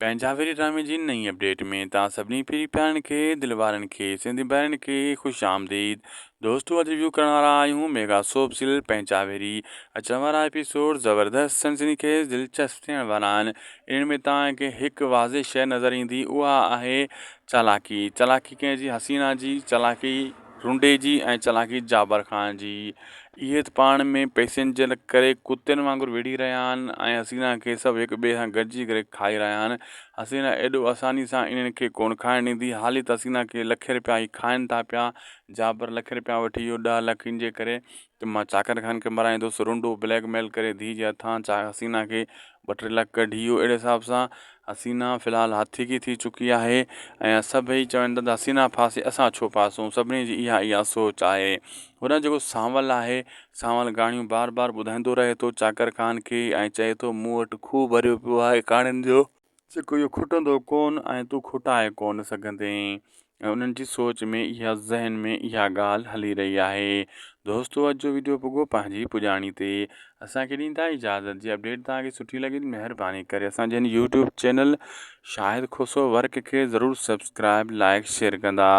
पंहिंजावेरी ड्रामे जी नई अपडेट में तव्हां सभिनी पहिरीं प्यारनि खे दिलि वारनि खे सिंधी ॿारनि खे ख़ुशि आमदीद। दोस्तों अॼु रिव्यू करण वारा आहियूं मेगा सोप सीरियल पंहिंजावेरी। अचण वारा एपिसोड ज़बरदस्त सनसनीखेज़ दिलचस्प थियण वारा आहिनि। इन्हनि में तव्हांखे हिकु वाज़े शइ नज़र ईंदी, उहा आहे चालाकी। चालाकी कंहिंजी हसीना जी, चालाकी रुंडे जी ऐं चालाकी जाबर ख़ान जी। इहे त पाण में पैसनि जे करे कुतनि वांगुरु विढ़ी रहिया आहिनि ऐं हसीना खे सभु हिक ॿिए सां गॾिजी करे खाई रहिया आहिनि। हसीना एॾो आसानी सां इन्हनि खे कोन खाइण ॾींदी, हाली त हसीना खे लखे रुपया ई खाइनि था पिया। जाबर लख रुपया वठी वियो 10 लख जे करे त मां चाकर ख़ान खे मराईंदुसि। रुंडो ब्लैकमेल करे धीउ जे हथां हसीना खे 2-3 लख कढी वियो। अहिड़े हिसाब सां हसीना फ़िलहालु हाथी की थी चुकी आहे ऐं सभई चवनि था त हसीना फासे असां छो फासूं। सभिनी जी इहा सोच आहे। हुन जेको सांवल आहे, सांवल गाणियूं बार बार ॿुधाईंदो रहे थो चाकर ख़ान खे ऐं चए थो मूं वटि खूह भरियो पियो आहे काणियुनि जो, जेको इहो खुटंदो कोन ऐं तूं खुटाए कोन सघंदे। ऐं उन्हनि जी सोच में इहा ज़हन में इहा ॻाल्हि हली रही आहे। दोस्तो अॼु जो वीडियो पुॻो पंहिंजी पुॼाणी ते। असांखे ॾींदा इजाज़त। जी अपडेट तव्हांखे सुठी लॻी महिरबानी करे असांजे हिन यूट्यूब चैनल शाहिद खुसो वर्क खे ज़रूरु सब्सक्राइब लाइक शेयर कंदा।